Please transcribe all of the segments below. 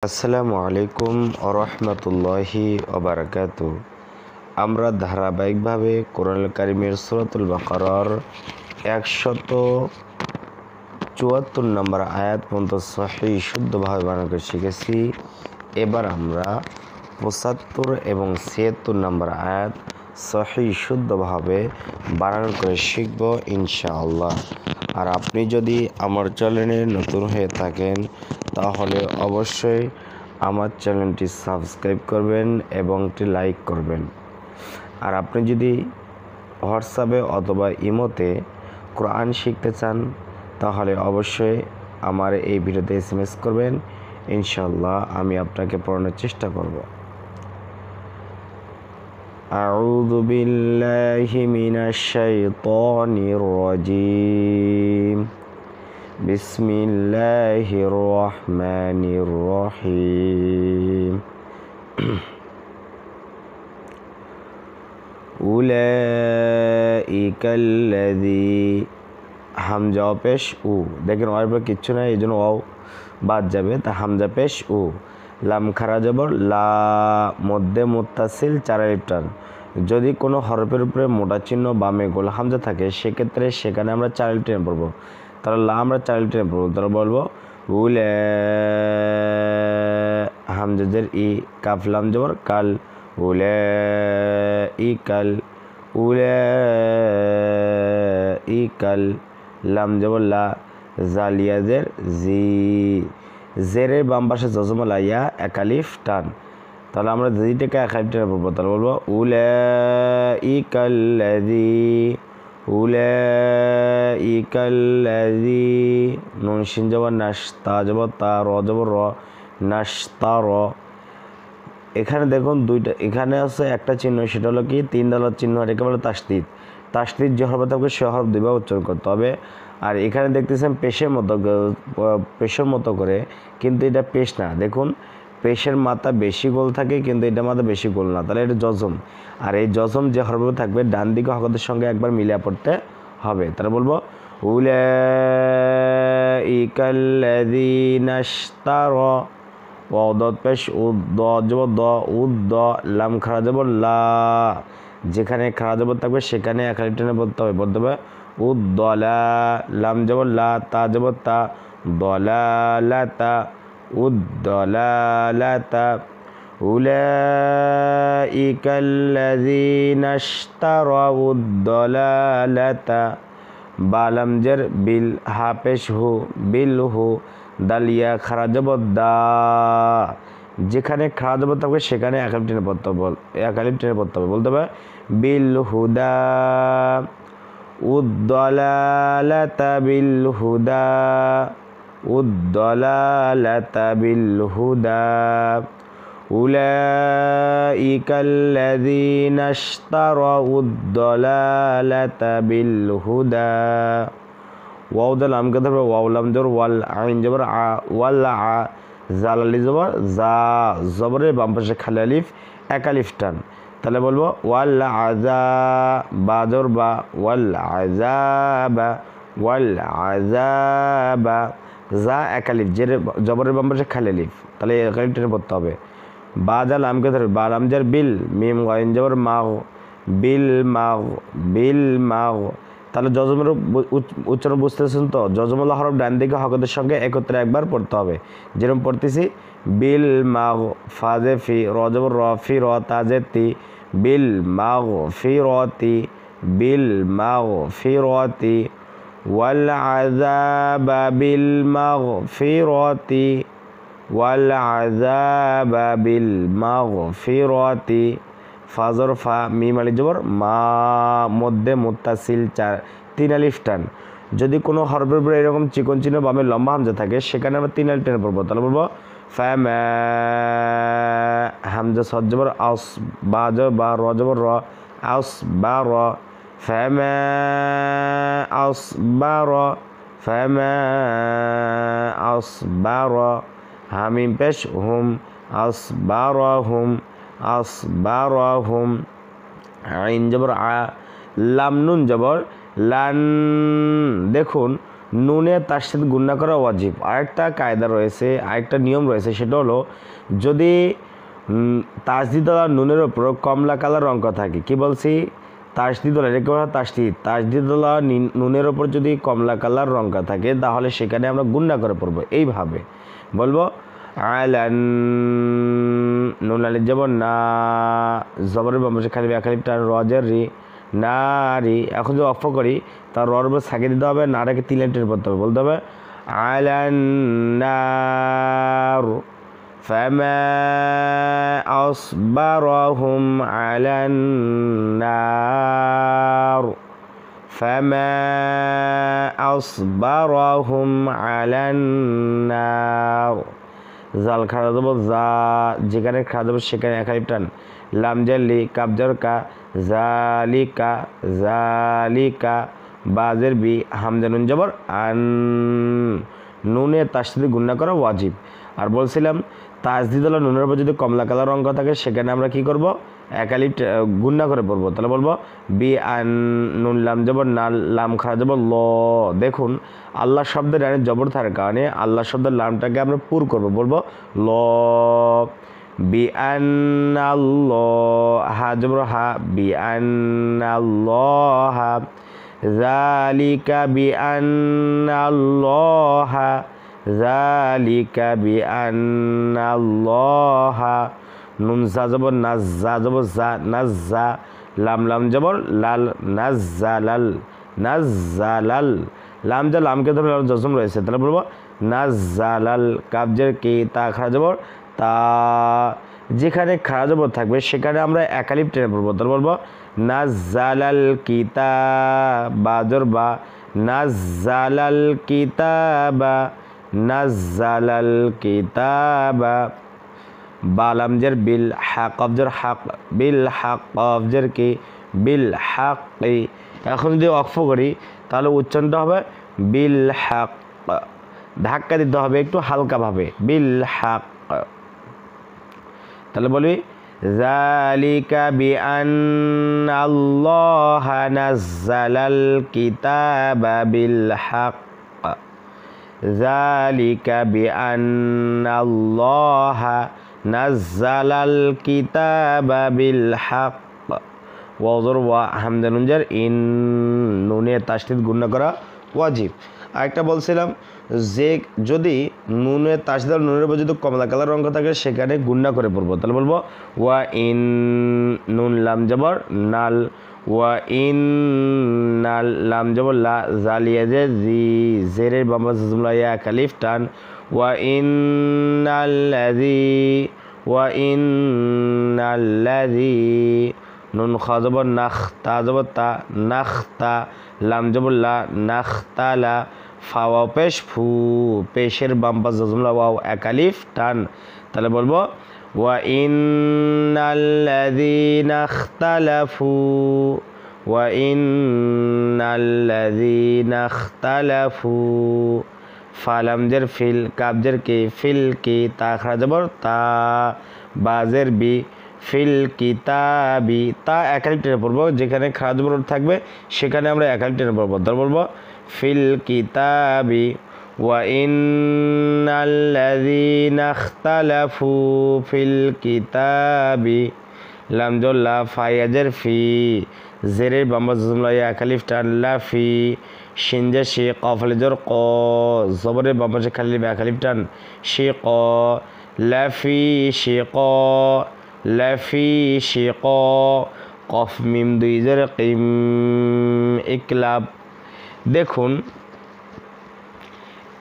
আসসালামু আলাইকুম আরহামতুল্লাহি ওবারাকাতু। আমরা ধারাবাহিকভাবে কোরআনুল কারীমের সূরাতুল বাকারার 174 নম্বর আয়াত পর্যন্ত সহিহ শুদ্ধভাবে বানান করে শিখেছি। এবার আমরা 75 এবং 76 নম্বর আয়াত সহিহ শুদ্ধভাবে বানান করে শিখব ইনশাআল্লাহ। আর আপনি যদি আমার চ্যানেলে নতুন হয়ে থাকেন তাহলে অবশ্যই আমার চ্যানেলটি সাবস্ক্রাইব করবেন এবং একটি লাইক করবেন। আর আপনি যদি হোয়াটসঅ্যাপে অথবা ইমোতে কোরআন শিখতে চান তাহলে অবশ্যই আমার এই ভিডিওতে SMS করবেন, ইনশাআল্লাহ আমি আপনাকে পড়ানোর চেষ্টা করব। আউযু বিল্লাহি মিনাশ শাইতানির রাজিম। বিসমিল্লাহির রহমানির রহিম। উলাইকাল্লাযী হামজা পেশ উ, দেখেন ওর পর কিচ্ছু নাই, এই জন্য ওয়াও বাদ যাবে, তা হামজা পেশ উ। লাম খারা জবর লা, মধ্যে মুত্তাসিল চার আলিফ টান। যদি কোনো হরফের উপরে মোটা চিহ্ন বামে গোল হামজা থাকে সেক্ষেত্রে সেখানে আমরা চার আলিফ টেনে পড়বো। তাহলে লা আমরা চার আলিফ টেনে পড়বো, তাহলে বলবো উলা, হামজাজের ই, কাফ লাম জবর কাল, উলাইকাল, উলাইকাল, লাম জবর লা, জালিয়াজের জি, জেরের বাম পাশে জজমলা ইয়া এক আলিফ টান। তাহলে আমরা জিটাকে এক আলিফ টেনে পড়বো, তাহলে বলবো উলাইকাল্লাযী, উলাইকাল্লাযী, নুন শিন জবর নাশ, তা জবর তা, র জবর র, নাশতা র। এখানে দেখুন দুইটা, এখানে আছে একটা চিহ্ন, সেটা হলো কি তিন দালার চিহ্ন, আর একে বলে তাসদিদ। তাসদিদ যে হরফ থাকবে সে হরফ দুইবার উচ্চারণ করতে হবে। আর এখানে দেখতেছেন পেশের মতো করে, কিন্তু এটা পেশ না। দেখুন পেশের মাথা বেশি গোল থাকে কিন্তু এটা মাথা বেশি গোল না, তাহলে এটা জজম। আর এই জজম যে হরফ থাকবে ডান দিকে হরফের সঙ্গে একবার মিলিয়ে পড়তে হবে। তাহলে বলবো উলাইকাল্লাযীনা ইশতারা, ওয়াদত পেশ উদ জবর দ, উদ লাম খারা জবর লা, যেখানে খারা জবর থাকবে সেখানে এক আলিফ টেনে বলতে হবে উদ্দলা, লাম জবর লা, তা জবর তা, দলালাতা, উদ্দলালাতা। উলাইকাল্লাযীনা ইশতারাউদ দলালাতা, বা লাম জের বিল, হা পেশ হু, বিল হু, দালিয়া খারা জবর দা, যেখানে খারা জবর থাকবে সেখানে এক আলিফ টেনে পড়তে হবে, বলতে হবে বিল হুদা, উদ্দলালাতা বিল হুদা, উদ্দলালাতা বিল হুদা। উলাইকাল্লাযীনা ইশতারাউদ দলালাতা বিল হুদা। ওয়াও দা লামকে ধরবে, ওয়াও লাম জবর ওয়াল, আইন জবর আ, ওয়াল আ, জাল আলিফ জবর জা, জবরের বাম পাশে খালি আলিফ এক আলিফ টান। তাহলে বলবো ওয়াল আযা, বা জবর বা, ওয়াল আযাবা, ওয়াল আযাবা, জা এক আলিফ, জবরের বাম পাশে খালি আলিফ, তাহলে এক আলিফ টেনে পড়তে হবে। বা যা লামকে ধরবে, বা লাম জার বিল, মিম গাইন জবর মাগ, বিল মাগ, বিল মাগ। তাহলে জজমের উচ্চারণ বুঝতেছেন তো? জজমুল হরফ ডান দিকে হরফের সঙ্গে একত্রে একবার পড়তে হবে। যেরকম পড়তেছি বিল মাগ, ফাজে ফি, র জবর র, ফি র, তাজে তি, বিল মাগ ফি রতি, বিল মাগ ফি রতি, ওয়াল আযাবা বিল মাগ ফি রতি, ওয়াল আযাবা বিল মাগ ফি রতি। ফাজর ফা, মিম আলিফ জবর মা, মধ্যে মুত্তাসিল তিন আলিফ টান। যদি কোনো হরফের উপরে এরকম চিকন চিহ্ন বামে লম্বা হামজা থাকে সেখানে আমরা তিন আলিফ টেনে পড়বো, তাহলে বলবো ফামা, হামজা সদ জবর আস, বা জবর বা, র জবর র, আস বা র, ফামা আস বা র, ফামা আস বা র। হামিম পেশ হুম, আস বা র হুম, আসবারহুম, আইন জবর আ, লাম নুন জবর লান। দেখুন নুনে তাসদিদ গুণনা করা ওয়াজিব। আরেকটা কায়দা রয়েছে, আরেকটা নিয়ম রয়েছে, সেটা হলো যদি তাসদিদওয়ালা নুনের ওপর কমলা কালার অঙ্ক থাকে, কি বলছি তাসদিদওয়ালা, এটা কি বলা তাসদিদওয়ালা নুনের ওপর যদি কমলা কালার রঙকা থাকে তাহলে সেখানে আমরা গুণনা করে পড়বো। এইভাবে বলবো আলান, নুন আলিফ জবর না, জবরের বাম পাশে খালি খালিফ টান, রজের রি, নারী। এখন যদি অফ করি তার রর উপর সাকে দিতে হবে, নাটাকে 3 লাইন টেনে পড়তে হবে, বলতে হবে আলান নার ফামা আসবারহুম আলান নার ফামা আসবারহুম আলান নার। জাল খাড়া দেবো যা, যেখানে খাড়া দেবো সেখানে এক আলিফ টান, লাম জালি কাবজার কা, জালিকা জালিকা, বাজের বি, হামজা নুন জবর আন, নুনে তাসদিদ গুণনা করা ওয়াজিব। আর বলছিলাম তাসদিদওয়ালা নুনের উপর যদি কমলা কালার অঙ্ক থাকে সেখানে আমরা কি করব, এক আলিফ গুণনা করে পড়বো। তাহলে বলবো বি আন, নুন লাম জবর না, লাম খাড়া জবর ল। দেখুন আল্লাহ শব্দের ডানে জবর থাকার কারণে আল্লাহ শব্দের লামটাকে আমরা পুর করব, বলবো ল। বি আন আল্লাহ, হা জবর হা, বি আন আল্লাহ, যালিকা বি আন আল্লাহ, যালিকা বি আন আল্লাহ। নুন জা জবর নাজ, জা জবর জা, নাজ্জা, লাম লাম জবর লাল, নাজ্জালাল নাজ্জালাল, লাম যা লামকে ধরে জজম রয়েছে, তাহলে বলবো নাজ্জালাল, কাবজের কি, তা খাড়া জবর তা, যেখানে খাড়া জবর থাকবে সেখানে আমরা এক আলিফ টেনে পড়বো, তাহলে বলবো নাজ্জালাল কিতাবা, জর বা, নাজ্জালাল কিতাবা, নাজ্জালাল কিতাবা। বালামজের বিল, হাক অফজের হাক, বিল হাক অফজের কি, বিল হাক। এখন যদি অক্ফ করি তাহলে উচ্চারণটা হবে বিল হাক, ধাক্কা দিতে হবে একটু হালকাভাবে, বিল হাক। তাহলে বলি যালিকা বিআন্না আল্লাহা নাজ্জালাল কিতাবা বিল হাক, যালিকা বিআন্না আল্লাহা নাজ্জালাল কিতাবা বিল হাক। ওয়াজর ওয়া হামজা নুন জার ইন, নুনে তাসদিদ গুণনা করা ওয়াজিব। আরেকটা বলছিলাম যে যদি নুনে তাসদিদ নুনের উপর যদি কমলা কালার অঙ্ক থাকে সেখানে গুণনা করে পড়বো, তাহলে বলবো ওয়া ইন, নুন লাম জবর নাল, ওয়া ইন নাল, লাম জবর লা, জালিয়া যে জি, জেরের বাবা জুমলা ইয়া কালিফ টান, ওয়া ইন্নাল্লাযী, ওয়া ইন্নাল্লাযী, নুন খা জবর নাখ, তা জবর তা, নাখতা, লাম জবর লা, নাখতালা, ফা ওয়াও পেশ ফু, পেশের বাম পাশ জজমলা ওয়াও এক আলিফ টান, তাহলে বলবো ওয়া ইন্নাল্লাযীনা ইখতালাফু, ওয়া ইন্নাল্লাযীনা ইখতালাফু। ফালামজের ফিল, কাবজের কি, ফিল কি, তা খাড়া জবর তা, বাজের বি, ফিল কিতাবি, তা এক আলিফ টেনে পড়বো, যেখানে খাড়া জবর থাকবে সেখানে আমরা এক আলিফ টেনে পড়বো, তাহলে বলবো ফিল কিতাবি। ওয়া ইন্নাল্লাযীনা ইখতালাফু ফিল কিতাবি, লাম জবর লা, ফায়াজের ফি, জেরের বাম্বা জুমলা ইয়া কালিফ টান, লাফি, শিনজে শি, কফ জবর ক, জবরের বাম পাশে খালি বা কালিফ টান, শি ক, লাফি শিক, লাফি শিক, কফ মিম দুই জের কিম, ইকলাব। দেখুন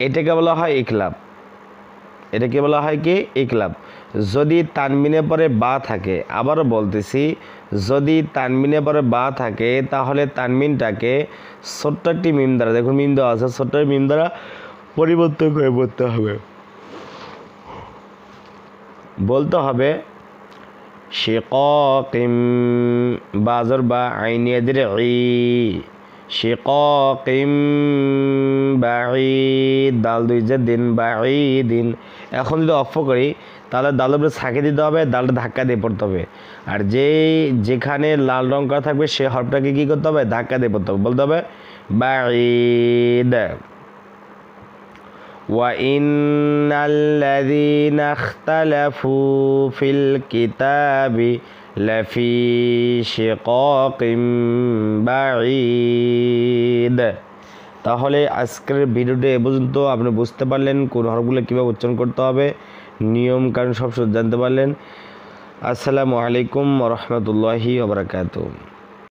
এটাকে বলা হয় ইকলাব, এটাকে বলা হয় কি ইকলাব। যদি তানমিনের পরে বা থাকে, আবারও বলতেছি যদি তানমিনের পরে বা থাকে তাহলে তানমিনটাকে ছোট্ট একটি মিম দ্বারা, দেখুন মিম দেওয়া আছে, ছোট্ট মিম দ্বারা পরিবর্তন করে বলতে হবে, বলতে হবে শিকাকিম, বাজর বা আইনিয়াদের ই, শিকাকিম বাঈদ, দাল দুই যে দিন, বাঈদিন। এখন যদি অফ করি তাহলে দাল উপরে ছাঁকে দিতে হবে, দালটা ধাক্কা দিয়ে পড়তে হবে, আর যেখানে লাল রং করা থাকবে সে হরফটাকে কী করতে হবে, ধাক্কা দিয়ে পড়তে হবে, বলতে হবে বাঈদ। وإن الذين اختلفوا في الكتاب لفي شقاق بعيد। তাহলে আজকের ভিডিওটা এ পর্যন্ত। আপনি বুঝতে পারলেন কোন হরফগুলো কীভাবে উচ্চারণ করতে হবে, নিয়ম কারণ সব জানতে পারলেন। আসসালামু আলাইকুম ওয়া রাহমাতুল্লাহি ওয়া বারাকাতুহু।